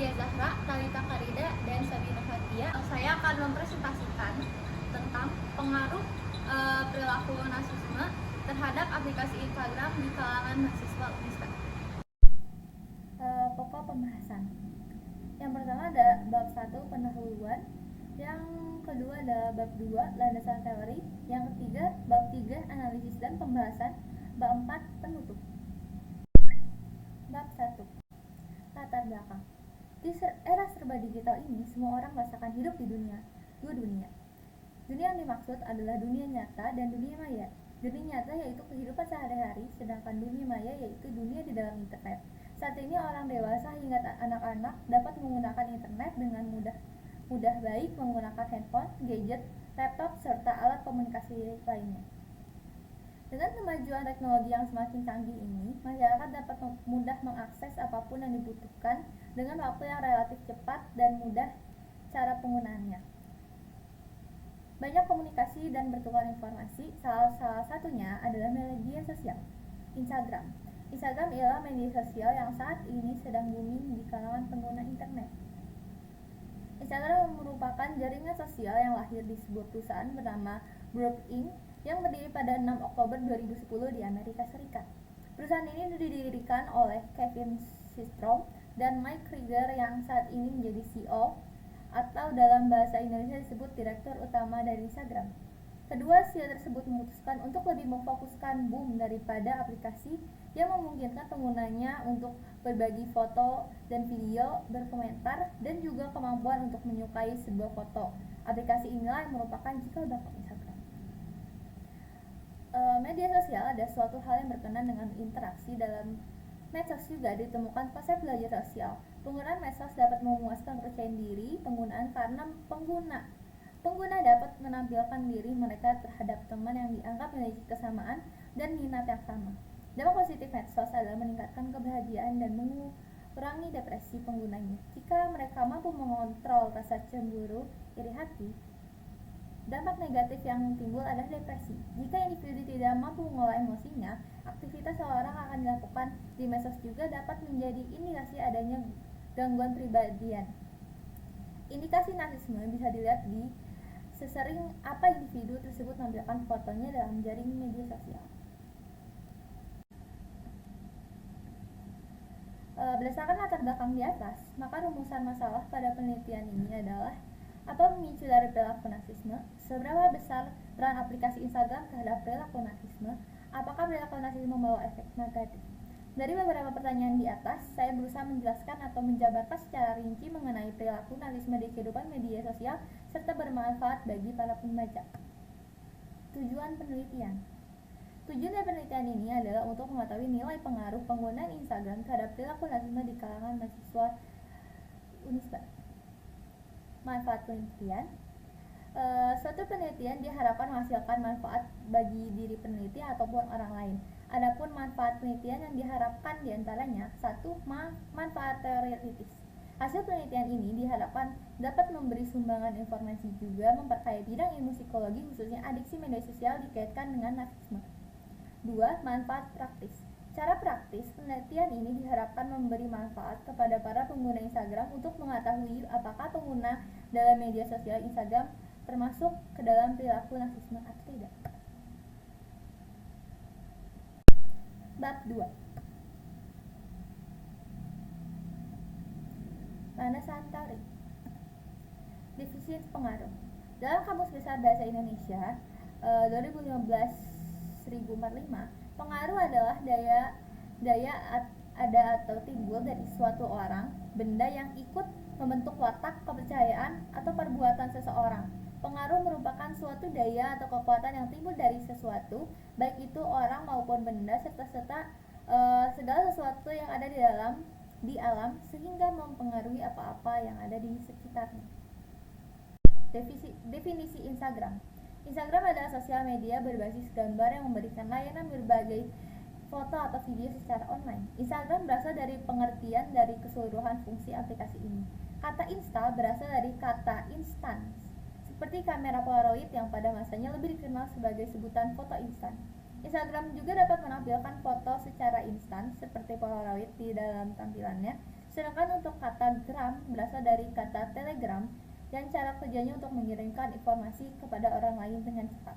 Nadia Zahra, Talita Karida, dan Sabina Fatia. Saya akan mempresentasikan tentang pengaruh perilaku narsisme terhadap aplikasi Instagram di kalangan mahasiswa Unisba. Pokok pembahasan. Yang pertama ada bab 1 pendahuluan, yang kedua ada bab 2 landasan teori, yang ketiga bab 3 analisis dan pembahasan, bab 4 penutup. Bab 1 latar belakang. Di era serba digital ini, semua orang merasakan hidup di dua dunia. Dunia yang dimaksud adalah dunia nyata dan dunia maya. Dunia nyata yaitu kehidupan sehari-hari, sedangkan dunia maya yaitu dunia di dalam internet. Saat ini orang dewasa hingga anak-anak dapat menggunakan internet dengan mudah baik menggunakan handphone, gadget, laptop, serta alat komunikasi lainnya. Dengan kemajuan teknologi yang semakin canggih ini, masyarakat dapat mudah mengakses apapun yang dibutuhkan dengan waktu yang relatif cepat dan mudah cara penggunaannya. Banyak komunikasi dan bertukar informasi, salah satunya adalah media sosial, Instagram. Instagram ialah media sosial yang saat ini sedang booming di kalangan pengguna internet. Instagram merupakan jaringan sosial yang lahir di sebuah perusahaan bernama Grok Inc. yang berdiri pada 6 Oktober 2010 di Amerika Serikat. Perusahaan ini didirikan oleh Kevin Systrom dan Mike Krieger yang saat ini menjadi CEO, atau dalam bahasa Indonesia disebut Direktur Utama dari Instagram. Kedua CEO tersebut memutuskan untuk lebih memfokuskan boom daripada aplikasi yang memungkinkan penggunanya untuk berbagi foto dan video, berkomentar, dan juga kemampuan untuk menyukai sebuah foto. Aplikasi inilah yang merupakan cikal bakal Instagram. Media sosial ada suatu hal yang berkenaan dengan interaksi. Dalam medsos juga ditemukan konsep belajar sosial. Penggunaan medsos dapat memuaskan kepercayaan diri penggunaan karena pengguna dapat menampilkan diri mereka terhadap teman yang dianggap memiliki kesamaan dan minat yang sama. Dampak positif medsos adalah meningkatkan kebahagiaan dan mengurangi depresi penggunanya. Jika mereka mampu mengontrol rasa cemburu, iri hati, dampak negatif yang timbul adalah depresi. Jika individu tidak mampu mengolah emosinya, aktivitas seseorang akan dilakukan di medsos juga dapat menjadi indikasi adanya gangguan kepribadian. Indikasi narsisme bisa dilihat di sesering apa individu tersebut menampilkan fotonya dalam jaring media sosial. Berdasarkan latar belakang di atas, maka rumusan masalah pada penelitian ini adalah apa pemicu dari perilaku narsisme, seberapa besar peran aplikasi Instagram terhadap perilaku narsisme, apakah perilaku narsisme membawa efek negatif. Dari beberapa pertanyaan di atas, saya berusaha menjelaskan atau menjabarkan secara rinci mengenai perilaku narsisme di kehidupan media sosial serta bermanfaat bagi para pembaca. Tujuan penelitian. Tujuan dari penelitian ini adalah untuk mengetahui nilai pengaruh penggunaan Instagram terhadap perilaku narsisme di kalangan mahasiswa Unisba. Manfaat penelitian. Suatu penelitian diharapkan menghasilkan manfaat bagi diri peneliti ataupun orang lain. Adapun manfaat penelitian yang diharapkan diantaranya: 1. Manfaat teoritis. Hasil penelitian ini diharapkan dapat memberi sumbangan informasi juga memperkaya bidang ilmu psikologi, khususnya adiksi media sosial dikaitkan dengan narsisme. 2. Manfaat praktis. Cara praktis, penelitian ini diharapkan memberi manfaat kepada para pengguna Instagram untuk mengetahui apakah pengguna dalam media sosial Instagram termasuk ke dalam perilaku narsisme atau tidak. Bab 2. Landasan teori. Defisit pengaruh. Dalam Kamus Besar Bahasa Indonesia 2015-1045, pengaruh adalah daya ada atau timbul dari suatu orang, benda yang ikut membentuk watak, kepercayaan, atau perbuatan seseorang. Pengaruh merupakan suatu daya atau kekuatan yang timbul dari sesuatu, baik itu orang maupun benda, serta segala sesuatu yang ada di alam sehingga mempengaruhi apa-apa yang ada di sekitarnya. Definisi Instagram. Instagram adalah sosial media berbasis gambar yang memberikan layanan berbagai foto atau video secara online. Instagram berasal dari pengertian dari keseluruhan fungsi aplikasi ini. Kata insta berasal dari kata instan, seperti kamera Polaroid yang pada masanya lebih dikenal sebagai sebutan foto instan. Instagram juga dapat menampilkan foto secara instan seperti Polaroid di dalam tampilannya, Sedangkan untuk kata gram berasal dari kata telegram dan cara kerjanya untuk mengirimkan informasi kepada orang lain dengan cepat.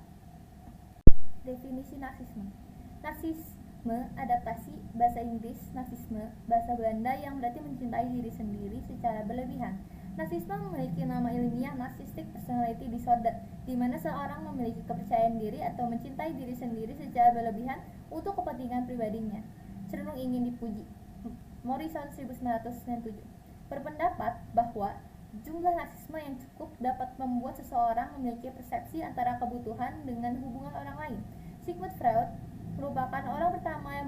Definisi narsisme. Narsisme adaptasi bahasa Inggris narsisme, bahasa Belanda yang berarti mencintai diri sendiri secara berlebihan. Narsisme memiliki nama ilmiah Narcissistic Personality Disorder, di mana seorang memiliki kepercayaan diri atau mencintai diri sendiri secara berlebihan untuk kepentingan pribadinya, cenderung ingin dipuji. Morrison 1997 berpendapat bahwa jumlah narsisme yang cukup dapat membuat seseorang memiliki persepsi antara kebutuhan dengan hubungan orang lain. Sigmund Freud merupakan orang pertama yang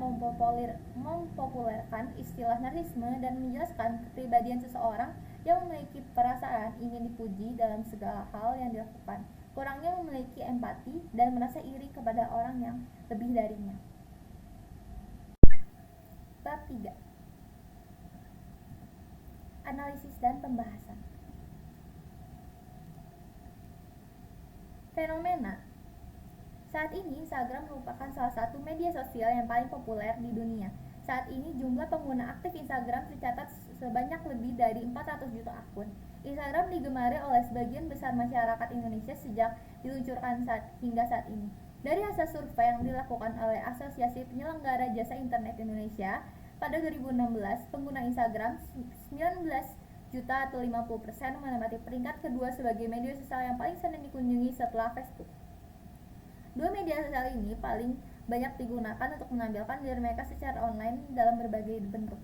mempopulerkan istilah narsisme dan menjelaskan kepribadian seseorang yang memiliki perasaan ingin dipuji dalam segala hal yang dilakukan, kurangnya memiliki empati dan merasa iri kepada orang yang lebih darinya. Bab 3. Analisis dan pembahasan. Fenomena. Saat ini Instagram merupakan salah satu media sosial yang paling populer di dunia. Saat ini jumlah pengguna aktif Instagram tercatat sebanyak lebih dari 400 juta akun. Instagram digemari oleh sebagian besar masyarakat Indonesia sejak diluncurkan hingga saat ini. Dari hasil survei yang dilakukan oleh Asosiasi Penyelenggara Jasa Internet Indonesia, pada 2016 pengguna Instagram 19 juta atau 50% menempati peringkat kedua sebagai media sosial yang paling sering dikunjungi setelah Facebook. Dua media sosial ini paling banyak digunakan untuk menampilkan diri mereka secara online dalam berbagai bentuk.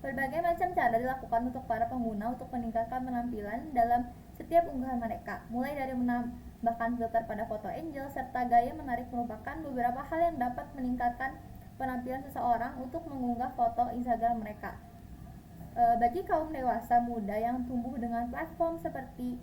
Berbagai macam cara dilakukan untuk para pengguna untuk meningkatkan penampilan dalam setiap unggahan mereka, mulai dari menambahkan filter pada foto angel serta gaya menarik merupakan beberapa hal yang dapat meningkatkan penampilan seseorang untuk mengunggah foto Instagram mereka. Bagi kaum dewasa muda yang tumbuh dengan platform seperti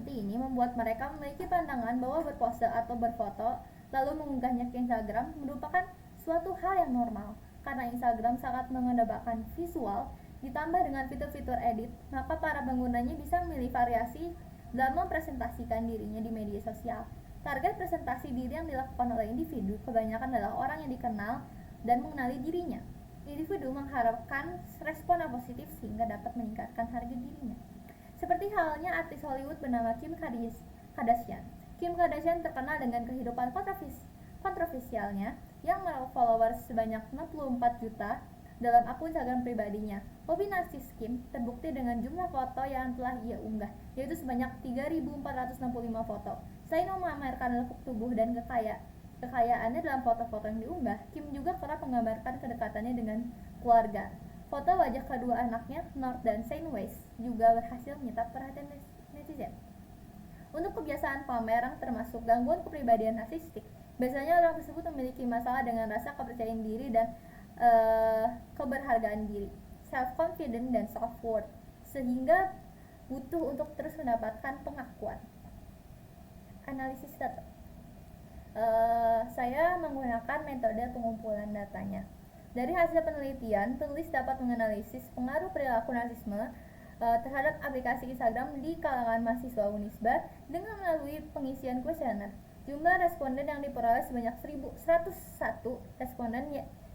ini membuat mereka memiliki pandangan bahwa berpose atau berfoto lalu mengunggahnya ke Instagram merupakan suatu hal yang normal. Karena Instagram sangat mengedepankan visual ditambah dengan fitur-fitur edit, maka para penggunanya bisa memilih variasi dalam mempresentasikan dirinya di media sosial. Target presentasi diri yang dilakukan oleh individu kebanyakan adalah orang yang dikenal dan mengenali dirinya. Individu mengharapkan respon yang positif sehingga dapat meningkatkan harga dirinya. Seperti halnya artis Hollywood bernama Kim Kardashian. Kim Kardashian terkenal dengan kehidupan kontroversialnya yang menaruh followers sebanyak 64 juta dalam akun Instagram pribadinya. Hobi narsis Kim terbukti dengan jumlah foto yang telah ia unggah, yaitu sebanyak 3.465 foto. Selain memamerkan lekuk tubuh dan kekayaannya dalam foto-foto yang diunggah, Kim juga kerap menggambarkan kedekatannya dengan keluarga. Foto wajah kedua anaknya, North dan Saint West, juga berhasil menyita perhatian netizen. Untuk kebiasaan pamer termasuk gangguan kepribadian narsistik, biasanya orang tersebut memiliki masalah dengan rasa kepercayaan diri dan keberhargaan diri, self-confidence dan self-worth, sehingga butuh untuk terus mendapatkan pengakuan. Analisis data. Saya menggunakan metode pengumpulan datanya. Dari hasil penelitian, penulis dapat menganalisis pengaruh perilaku narsisme terhadap aplikasi Instagram di kalangan mahasiswa Unisba dengan melalui pengisian kuesioner. Jumlah responden yang diperoleh sebanyak 1.101 responden,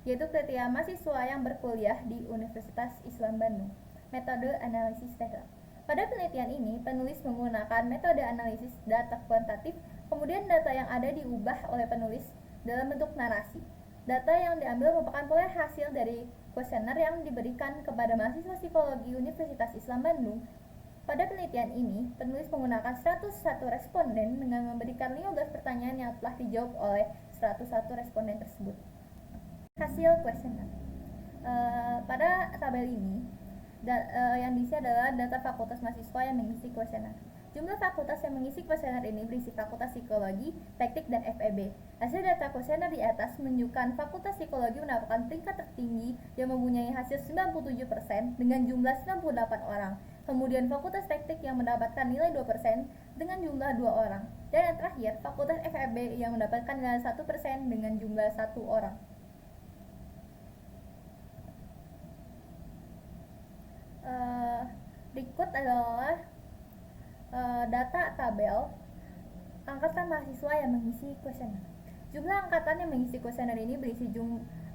yaitu kriteria mahasiswa yang berkuliah di Universitas Islam Bandung. Metode analisis data. Pada penelitian ini, penulis menggunakan metode analisis data kuantitatif, kemudian data yang ada diubah oleh penulis dalam bentuk narasi. Data yang diambil merupakan perolehan hasil dari kuesioner yang diberikan kepada mahasiswa psikologi Universitas Islam Bandung. Pada penelitian ini, penulis menggunakan 101 responden dengan memberikan 15 pertanyaan yang telah dijawab oleh 101 responden tersebut. Hasil kuesioner. Pada tabel ini, yang diisi adalah data fakultas mahasiswa yang mengisi kuesioner. Jumlah fakultas yang mengisi kuesioner ini berisi Fakultas Psikologi, Teknik, dan FEB. Hasil data kuesioner di atas menunjukkan Fakultas Psikologi mendapatkan peringkat tertinggi yang mempunyai hasil 97% dengan jumlah 98 orang. Kemudian Fakultas Teknik yang mendapatkan nilai 2% dengan jumlah 2 orang. Dan yang terakhir, Fakultas FEB yang mendapatkan nilai 1% dengan jumlah 1 orang. Berikut adalah data tabel angkatan mahasiswa yang mengisi kuesioner. Jumlah angkatan yang mengisi kuesioner ini berisi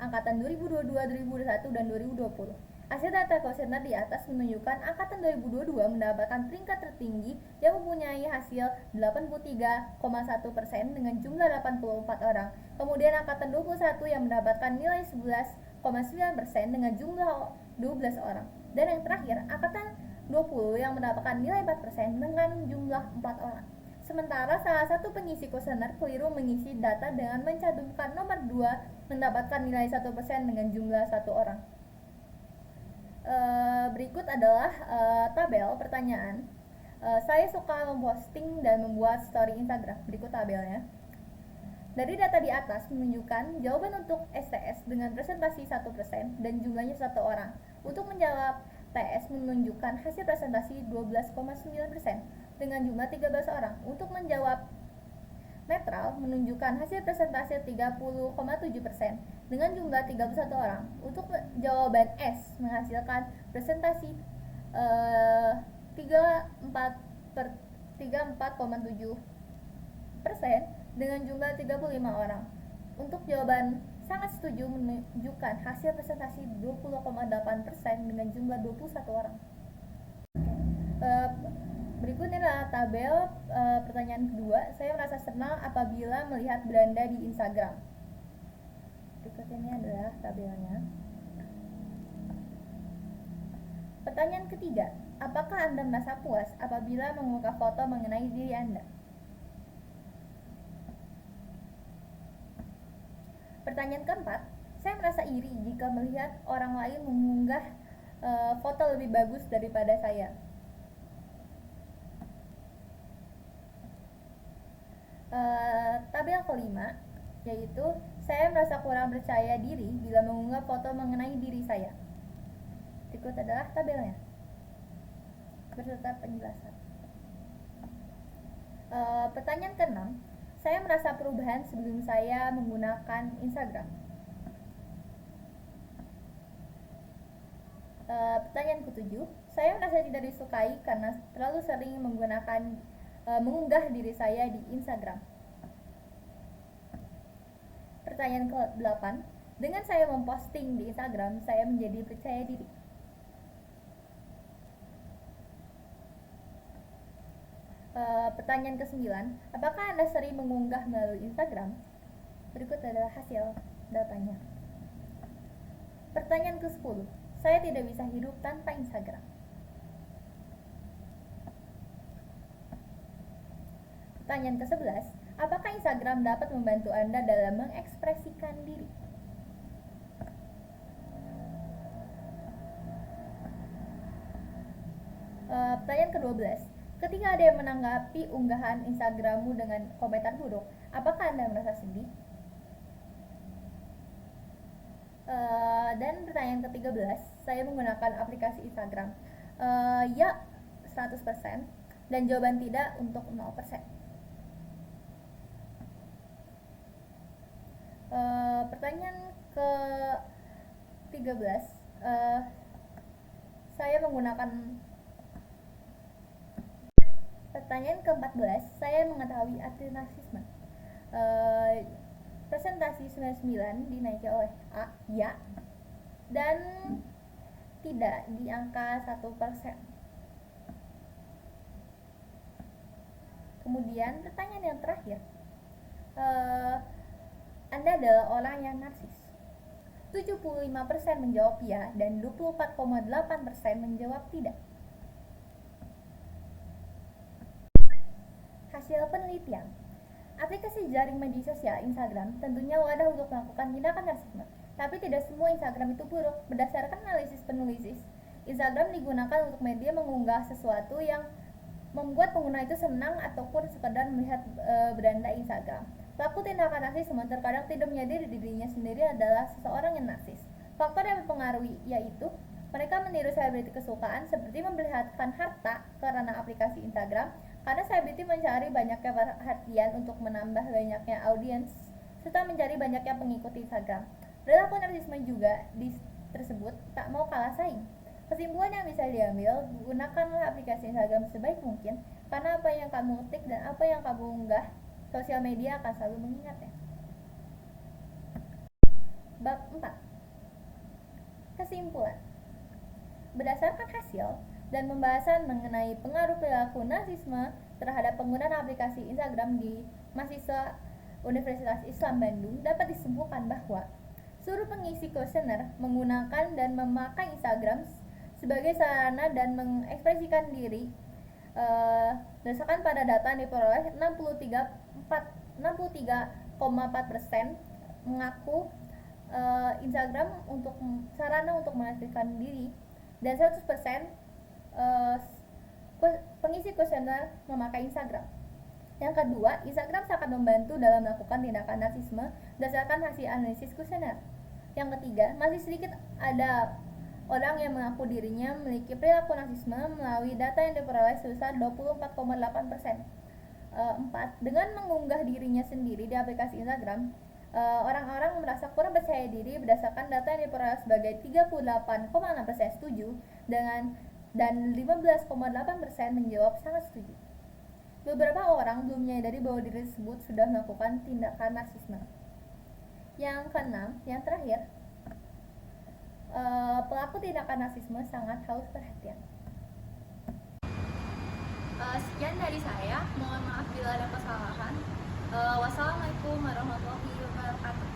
angkatan 2022, 2021, dan 2020. Hasil data kuesioner di atas menunjukkan angkatan 2022 mendapatkan peringkat tertinggi yang mempunyai hasil 83,1% dengan jumlah 84 orang. Kemudian angkatan 21 yang mendapatkan nilai 11,9% dengan jumlah 12 orang. Dan yang terakhir, angkatan 20 yang mendapatkan nilai 4% dengan jumlah 4 orang. Sementara salah satu pengisi kuesioner keliru mengisi data dengan mencantumkan nomor 2 mendapatkan nilai 1% dengan jumlah 1 orang. Berikut adalah tabel pertanyaan. Saya suka memposting dan membuat story Instagram. Berikut tabelnya. Dari data di atas menunjukkan jawaban untuk STS dengan presentasi 1% dan jumlahnya 1 orang. Untuk menjawab TS menunjukkan hasil presentasi 12,9% dengan jumlah 13 orang. Untuk menjawab netral menunjukkan hasil presentasi 30,7% dengan jumlah 31 orang. Untuk jawaban S menghasilkan presentasi 34,7% dengan jumlah 35 orang. Untuk jawaban sangat setuju menunjukkan hasil presentasi 20,8% dengan jumlah 21 orang. Berikutnya adalah tabel pertanyaan kedua. Saya merasa senang apabila melihat Belanda di Instagram. Berikut ini adalah tabelnya. Pertanyaan ketiga, apakah Anda merasa puas apabila mengunggah foto mengenai diri Anda? Pertanyaan keempat, saya merasa iri jika melihat orang lain mengunggah foto lebih bagus daripada saya. Tabel kelima, yaitu saya merasa kurang percaya diri bila mengunggah foto mengenai diri saya. Berikut adalah tabelnya beserta penjelasan. Pertanyaan keenam, saya merasa perubahan sebelum saya menggunakan Instagram. Pertanyaan ketujuh, saya merasa tidak disukai karena terlalu sering mengunggah diri saya di Instagram. Pertanyaan ke-8, dengan saya memposting di Instagram, saya menjadi percaya diri. Pertanyaan ke-9, apakah Anda sering mengunggah melalui Instagram? Berikut adalah hasil datanya. Pertanyaan ke-10, saya tidak bisa hidup tanpa Instagram. Pertanyaan ke-11, apakah Instagram dapat membantu Anda dalam mengekspresikan diri? Pertanyaan ke-12, ketika ada yang menanggapi unggahan Instagrammu dengan komentar buruk, apakah Anda merasa sedih? Dan pertanyaan ke-13, saya menggunakan aplikasi Instagram. Ya, 100%, dan jawaban tidak untuk 0%. Pertanyaan ke-13, saya menggunakan. Pertanyaan ke-14, saya mengetahui arti narsisme. Presentasi 99 dinaiki oleh A, ya, dan tidak di angka 1%. Kemudian pertanyaan yang terakhir, Anda adalah orang yang narsis. 75% menjawab ya dan 24,8% menjawab tidak. Hasil penelitian, aplikasi jaring media sosial Instagram tentunya wadah untuk melakukan tindakan narsisme, tapi tidak semua Instagram itu buruk. Berdasarkan analisis penulis, Instagram digunakan untuk media mengunggah sesuatu yang membuat pengguna itu senang ataupun sekedar melihat beranda Instagram. Pelaku tindakan narsisme terkadang tidak menyadari dirinya sendiri adalah seseorang yang narsis. Faktor yang mempengaruhi yaitu mereka meniru selebriti kesukaan seperti memperlihatkan harta karena aplikasi Instagram, karena selebriti mencari banyaknya perhatian untuk menambah banyaknya audiens serta mencari banyaknya pengikut Instagram. Perilaku narsisme juga tersebut tak mau kalah saing. Kesimpulan yang bisa diambil, gunakanlah aplikasi Instagram sebaik mungkin, karena apa yang kamu ketik dan apa yang kamu unggah, sosial media akan selalu mengingatnya. Bab 4. Kesimpulan. berdasarkan hasil dan pembahasan mengenai pengaruh perilaku narsisme terhadap penggunaan aplikasi Instagram di mahasiswa Universitas Islam Bandung, dapat disimpulkan bahwa seluruh pengisi kuesioner menggunakan dan memakai Instagram sebagai sarana dan mengekspresikan diri. Berdasarkan pada data yang diperoleh, 63,4% mengaku Instagram untuk sarana untuk mengekspresikan diri, dan 100% pengisi kuesioner memakai Instagram. Yang kedua, Instagram sangat membantu dalam melakukan tindakan narsisme berdasarkan hasil analisis kuesioner. Yang ketiga, masih sedikit ada orang yang mengaku dirinya memiliki perilaku narsisme melalui data yang diperoleh sebesar 24,8%. 4. Dengan mengunggah dirinya sendiri di aplikasi Instagram, orang-orang merasa kurang percaya diri berdasarkan data yang diperoleh sebagai 38,6% setuju dan 15,8% menjawab sangat setuju. Beberapa orang belum menyadari bahwa diri tersebut sudah melakukan tindakan narsisme. Yang keenam, yang terakhir, pelaku tindakan narsisme sangat haus perhatian. Sekian dari saya, mohon maaf bila ada kesalahan. Wassalamualaikum warahmatullahi wabarakatuh.